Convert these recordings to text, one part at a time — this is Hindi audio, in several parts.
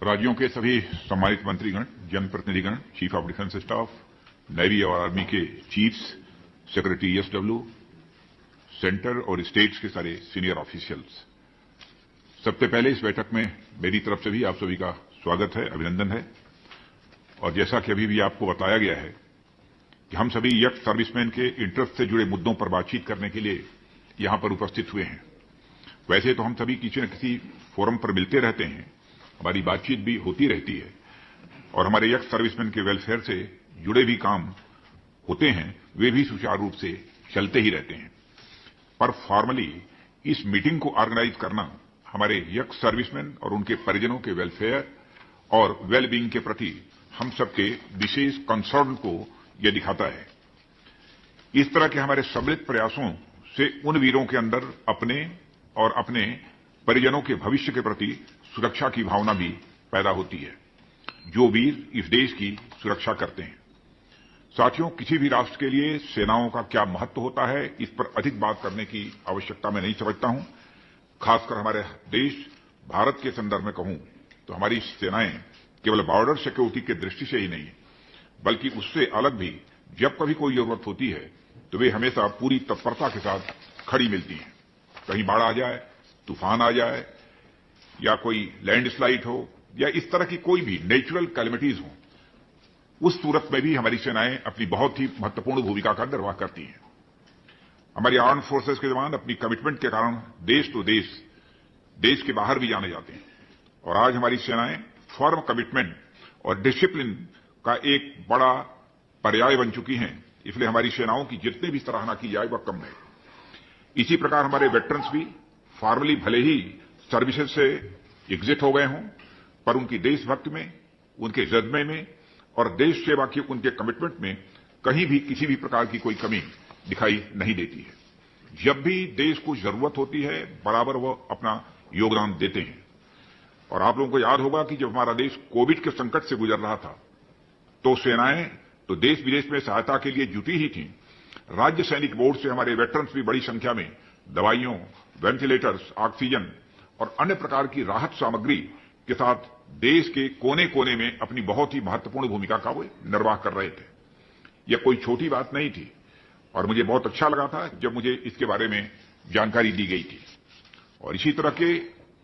राज्यों के सभी सम्मानित मंत्रीगण, जनप्रतिनिधिगण, chief of defence staff, navy और आर्मी के चीफ्स, सेक्रेटरी एसडब्ल्यू, सेंटर और स्टेट्स के सारे सीनियर ऑफिशियल्स, सबसे पहले इस बैठक में मेरी तरफ से भी आप सभी का स्वागत है, अभिनंदन है। और जैसा कि अभी भी आपको बताया गया है कि हम सभी यंग सर्विसमैन के इंटरेस्ट से जुड़े मुद्दों पर बातचीत करने के लिए यहां पर उपस्थित हुए हैं। वैसे तो हम सभी किसी न किसी फोरम पर मिलते रहते हैं, हमारी बातचीत भी होती रहती है और हमारे यंग सर्विसमैन के वेलफेयर से जुड़े भी काम होते हैं, वे भी सुचारू रूप से चलते ही रहते हैं। पर फॉर्मली इस मीटिंग को ऑर्गेनाइज करना हमारे यंग सर्विसमैन और उनके परिजनों के वेलफेयर और वेलबींग के प्रति हम सबके विशेष कंसर्न को यह दिखाता है। इस तरह के हमारे सम्मिलित प्रयासों से उन वीरों के अंदर अपने और अपने परिजनों के भविष्य के प्रति सुरक्षा की भावना भी पैदा होती है, जो वीर इस देश की सुरक्षा करते हैं। साथियों, किसी भी राष्ट्र के लिए सेनाओं का क्या महत्व होता है, इस पर अधिक बात करने की आवश्यकता मैं नहीं समझता हूं। खासकर हमारे देश भारत के संदर्भ में कहूं तो हमारी सेनाएं केवल बॉर्डर सिक्योरिटी की दृष्टि से ही नहीं, बल्कि उससे अलग भी जब कभी कोई जरूरत होती है तो वे हमेशा पूरी तत्परता के साथ खड़ी मिलती हैं। कहीं बाढ़ आ जाए, तूफान आ जाए या कोई लैंडस्लाइड हो या इस तरह की कोई भी नेचुरल कैलेमिटीज हो, उस सूरत में भी हमारी सेनाएं अपनी बहुत ही महत्वपूर्ण भूमिका का निर्वाह करती हैं। हमारी आर्म फोर्सेस के जवान अपनी कमिटमेंट के कारण देश तो देश के बाहर भी जाने जाते हैं और आज हमारी सेनाएं फर्म कमिटमेंट और डिसिप्लिन का एक बड़ा पर्याय बन चुकी हैं। इसलिए हमारी सेनाओं की जितनी भी सराहना की जाए वह कम है। इसी प्रकार हमारे वेटरन्स भी फॉर्मली भले ही सर्विसेज से एग्जिट हो गए हों, पर उनकी देशभक्ति में, उनके जज्बे में और देश सेवा की उनके कमिटमेंट में कहीं भी किसी भी प्रकार की कोई कमी दिखाई नहीं देती है। जब भी देश को जरूरत होती है, बराबर वो अपना योगदान देते हैं। और आप लोगों को याद होगा कि जब हमारा देश कोविड के संकट से गुजर रहा था तो सेनाएं तो देश विदेश में सहायता के लिए जुटी ही थीं। राज्य सैनिक बोर्ड से हमारे वेटरन्स भी बड़ी संख्या में दवाइयों, वेंटिलेटर्स, ऑक्सीजन और अन्य प्रकार की राहत सामग्री के साथ देश के कोने कोने में अपनी बहुत ही महत्वपूर्ण भूमिका का वो निर्वाह कर रहे थे। यह कोई छोटी बात नहीं थी और मुझे बहुत अच्छा लगा था जब मुझे इसके बारे में जानकारी दी गई थी। और इसी तरह के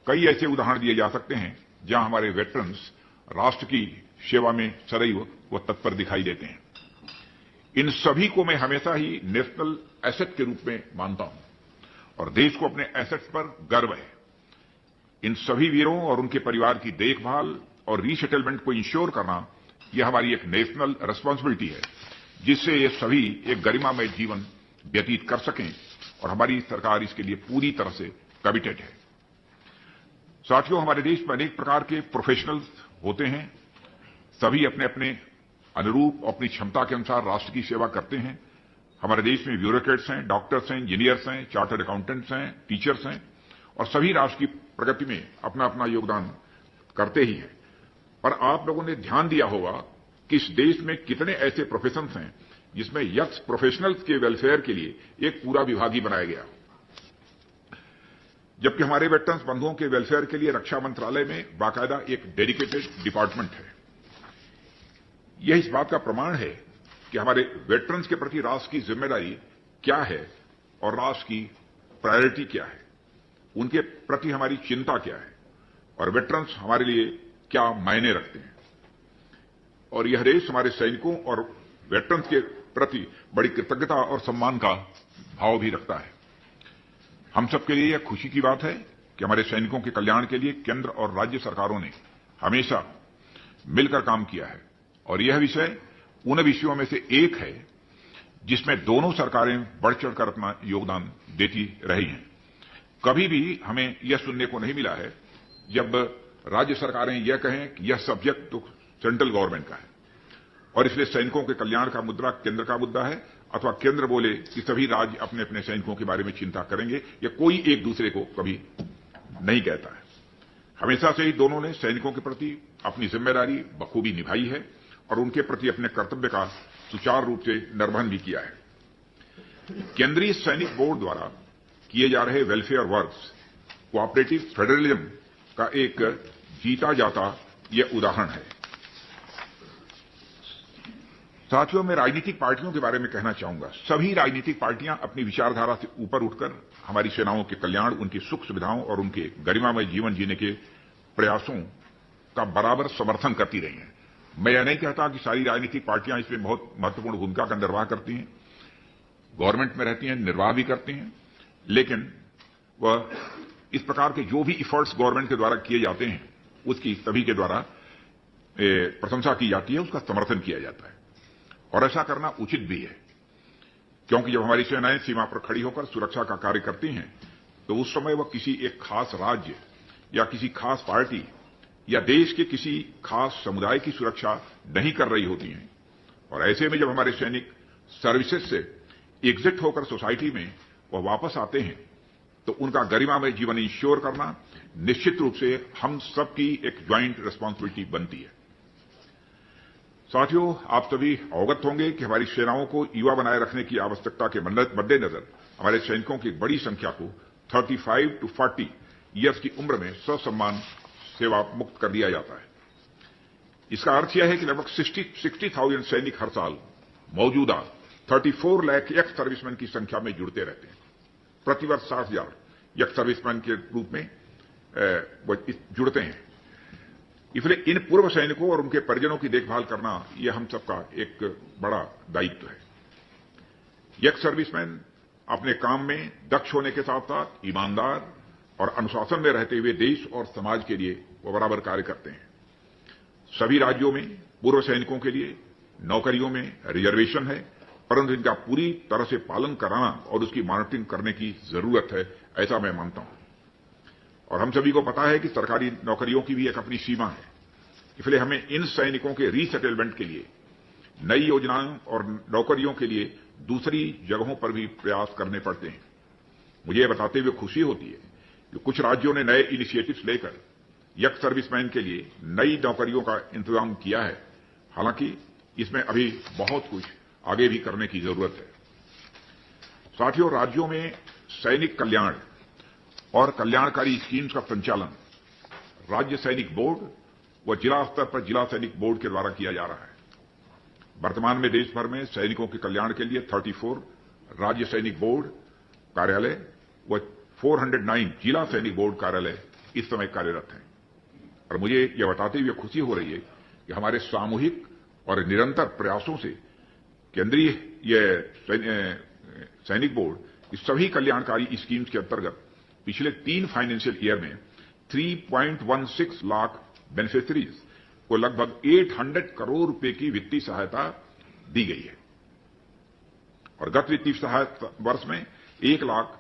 कई ऐसे उदाहरण दिए जा सकते हैं जहां हमारे वेटरन्स राष्ट्र की सेवा में सदैव वो तत्पर दिखाई देते हैं। इन सभी को मैं हमेशा ही नेशनल एसेट के रूप में मानता हूं और देश को अपने एसेट्स पर गर्व है। इन सभी वीरों और उनके परिवार की देखभाल और रीसेटलमेंट को इंश्योर करना यह हमारी एक नेशनल रिस्पांसिबिलिटी है, जिससे ये सभी एक गरिमामय जीवन व्यतीत कर सकें और हमारी सरकार इसके लिए पूरी तरह से कमिटेड है। साथियों, हमारे देश में अनेक प्रकार के प्रोफेशनल्स होते हैं। सभी अपने अपने अनुरूप अपनी क्षमता के अनुसार राष्ट्र की सेवा करते हैं। हमारे देश में ब्यूरोक्रेट्स हैं, डॉक्टर्स हैं, इंजीनियर्स हैं, चार्टर्ड अकाउंटेंट्स हैं, टीचर्स हैं और सभी राष्ट्र की प्रगति में अपना अपना योगदान करते ही हैं। पर आप लोगों ने ध्यान दिया होगा कि इस देश में कितने ऐसे प्रोफेशंस हैं जिसमें यंग प्रोफेशनल्स के वेलफेयर के लिए एक पूरा विभाग ही बनाया गया, जबकि हमारे वेटरन्स बंधुओं के वेलफेयर के लिए रक्षा मंत्रालय में बाकायदा एक डेडिकेटेड डिपार्टमेंट है। यह इस बात का प्रमाण है कि हमारे वेटरन्स के प्रति राष्ट्र की जिम्मेदारी क्या है और राष्ट्र की प्रायोरिटी क्या है, उनके प्रति हमारी चिंता क्या है और वेटरन्स हमारे लिए क्या मायने रखते हैं। और यह देश हमारे सैनिकों और वेटरन्स के प्रति बड़ी कृतज्ञता और सम्मान का भाव भी रखता है। हम सबके लिए यह खुशी की बात है कि हमारे सैनिकों के कल्याण के लिए केंद्र और राज्य सरकारों ने हमेशा मिलकर काम किया है और यह विषय उन विषयों में से एक है जिसमें दोनों सरकारें बढ़ चढ़कर अपना योगदान देती रही हैं। कभी भी हमें यह सुनने को नहीं मिला है जब राज्य सरकारें यह कहें कि यह सब्जेक्ट तो सेंट्रल गवर्नमेंट का है और इसलिए सैनिकों के कल्याण का मुद्दा केंद्र का मुद्दा है, अथवा केंद्र बोले कि सभी राज्य अपने अपने सैनिकों के बारे में चिंता करेंगे, या कोई एक दूसरे को कभी नहीं कहता है। हमेशा से ही दोनों ने सैनिकों के प्रति अपनी जिम्मेदारी बखूबी निभाई है और उनके प्रति अपने कर्तव्य का सुचारू रूप से निर्वहन भी किया है। केंद्रीय सैनिक बोर्ड द्वारा किए जा रहे वेलफेयर वर्क्स कोऑपरेटिव फेडरलिज्म का एक जीता जाता यह उदाहरण है। साथियों, मैं राजनीतिक पार्टियों के बारे में कहना चाहूंगा। सभी राजनीतिक पार्टियां अपनी विचारधारा से ऊपर उठकर हमारी सेनाओं के कल्याण, उनकी सुख सुविधाओं और उनके गरिमामय जीवन जीने के प्रयासों का बराबर समर्थन करती रही हैं। मैं यह नहीं कहता कि सारी राजनीतिक पार्टियां इसमें बहुत महत्वपूर्ण भूमिका का निर्वाह करती हैं, गवर्नमेंट में रहती हैं, निर्वाह भी करती हैं, लेकिन वह इस प्रकार के जो भी इफर्ट्स गवर्नमेंट के द्वारा किए जाते हैं उसकी सभी के द्वारा प्रशंसा की जाती है, उसका समर्थन किया जाता है और ऐसा करना उचित भी है, क्योंकि जब हमारी सेनाएं सीमा पर खड़ी होकर सुरक्षा का कार्य करती हैं तो उस समय वह किसी एक खास राज्य या किसी खास पार्टी या देश के किसी खास समुदाय की सुरक्षा नहीं कर रही होती हैं। और ऐसे में जब हमारे सैनिक सर्विसेज से एग्जिट होकर सोसाइटी में वह वापस आते हैं तो उनका गरिमामय जीवन इंश्योर करना निश्चित रूप से हम सबकी एक ज्वाइंट रिस्पांसिबिलिटी बनती है। साथियों, आप सभी अवगत होंगे कि हमारी सेनाओं को युवा बनाए रखने की आवश्यकता के मद्देनजर हमारे सैनिकों की एक बड़ी संख्या को 35 to 40 ईयर्स की उम्र में ससम्मान सेवा मुक्त कर दिया जाता है। इसका अर्थ यह है कि लगभग 60,000 सैनिक हर साल मौजूदा 34 लाख एक्स सर्विसमैन की संख्या में जुड़ते रहते हैं। प्रतिवर्ष 60,000 एक्स सर्विसमैन के रूप में जुड़ते हैं। इसलिए इन पूर्व सैनिकों और उनके परिजनों की देखभाल करना यह हम सबका एक बड़ा दायित्व है। एक्स सर्विसमैन अपने काम में दक्ष होने के साथ साथ ईमानदार और अनुशासन में रहते हुए देश और समाज के लिए वो बराबर कार्य करते हैं। सभी राज्यों में पूर्व सैनिकों के लिए नौकरियों में रिजर्वेशन है, परंतु इनका पूरी तरह से पालन कराना और उसकी मॉनिटरिंग करने की जरूरत है, ऐसा मैं मानता हूं। और हम सभी को पता है कि सरकारी नौकरियों की भी एक अपनी सीमा है, इसलिए हमें इन सैनिकों के रीसेटलमेंट के लिए नई योजनाओं और नौकरियों के लिए दूसरी जगहों पर भी प्रयास करने पड़ते हैं। मुझे यह बताते हुए खुशी होती है कि कुछ राज्यों ने नए इनिशिएटिव्स लेकर एक्स सर्विसमैन के लिए नई नौकरियों का इंतजाम किया है। हालांकि इसमें अभी बहुत कुछ आगे भी करने की जरूरत है। साथियों, राज्यों में सैनिक कल्याण और कल्याणकारी स्कीम्स का संचालन राज्य सैनिक बोर्ड व जिला स्तर पर जिला सैनिक बोर्ड के द्वारा किया जा रहा है। वर्तमान में देश भर में सैनिकों के कल्याण के लिए 34 राज्य सैनिक बोर्ड कार्यालय व 409 जिला सैनिक बोर्ड कार्यालय इस समय कार्यरत हैं। और मुझे यह बताते हुए खुशी हो रही है कि हमारे सामूहिक और निरंतर प्रयासों से केंद्रीय सैनिक बोर्ड इस सभी कल्याणकारी स्कीम्स के अंतर्गत पिछले 3 फाइनेंशियल ईयर में 3.16 लाख बेनिफिशरीज को लगभग 800 करोड़ रुपए की वित्तीय सहायता दी गई है और गत वित्तीय सहायता वर्ष में 1 लाख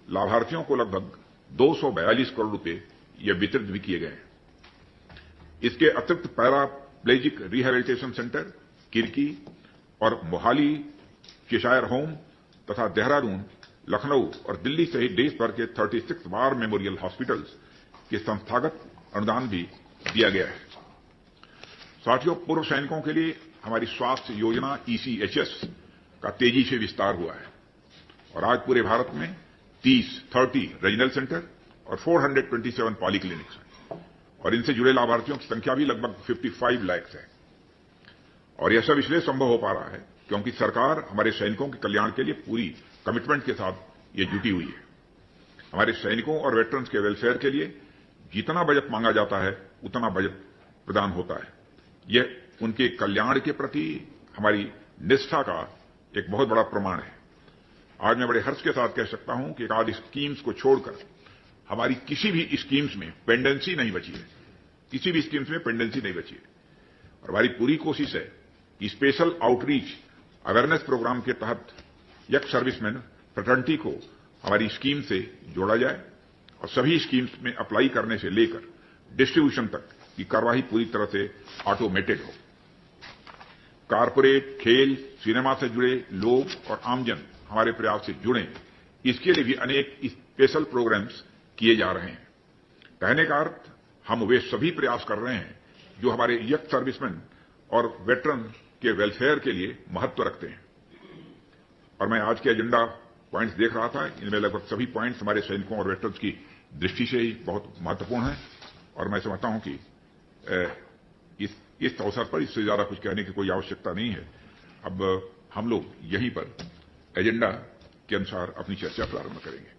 लाभार्थियों को लगभग 242 करोड़ रुपए ये वितरित भी किए गए हैं। इसके अतिरिक्त पैराप्लेजिक रिहेबिलिटेशन सेंटर किरकी और मोहाली, चेशायर होम तथा देहरादून, लखनऊ और दिल्ली सहित देश भर के 36 वार मेमोरियल हॉस्पिटल्स के संस्थागत अनुदान भी दिया गया है। साथियों, पूर्व सैनिकों के लिए हमारी स्वास्थ्य योजना ECHS का तेजी से विस्तार हुआ है और आज पूरे भारत में 30 रीजनल सेंटर और 427 पॉलीक्लिनिक्स हैं और इनसे जुड़े लाभार्थियों की संख्या भी लगभग 55 लाख है। और यह सब इसलिए संभव हो पा रहा है क्योंकि सरकार हमारे सैनिकों के कल्याण के लिए पूरी कमिटमेंट के साथ ये जुटी हुई है। हमारे सैनिकों और वेटरन्स के वेलफेयर के लिए जितना बजट मांगा जाता है उतना बजट प्रदान होता है। यह उनके कल्याण के प्रति हमारी निष्ठा का एक बहुत बड़ा प्रमाण है। आज मैं बड़े हर्ष के साथ कह सकता हूं कि आज स्कीम्स को छोड़कर हमारी किसी भी स्कीम्स में पेंडेंसी नहीं बची है, किसी भी स्कीम्स में पेंडेंसी नहीं बची है। और हमारी पूरी कोशिश है कि स्पेशल आउटरीच अवेयरनेस प्रोग्राम के तहत एक्स सर्विसमैन फ्रेटर्निटी को हमारी स्कीम से जोड़ा जाए और सभी स्कीम्स में अप्लाई करने से लेकर डिस्ट्रीब्यूशन तक की कार्यवाही पूरी तरह से ऑटोमेटेड हो। कारपोरेट, खेल, सिनेमा से जुड़े लोग और आमजन हमारे प्रयास से जुड़े, इसके लिए भी अनेक स्पेशल प्रोग्राम्स किए जा रहे हैं। कहने का अर्थ, हम वे सभी प्रयास कर रहे हैं जो हमारे एक्स सर्विसमैन और वेटरन के वेलफेयर के लिए महत्व रखते हैं। और मैं आज के एजेंडा पॉइंट्स देख रहा था, इनमें लगभग सभी पॉइंट्स हमारे सैनिकों और वेटरन्स की दृष्टि से ही बहुत महत्वपूर्ण है और मैं समझता हूं कि इस अवसर पर इससे ज्यादा कुछ कहने की कोई आवश्यकता नहीं है। अब हम लोग यहीं पर एजेंडा के अनुसार अपनी चर्चा प्रारंभ करेंगे।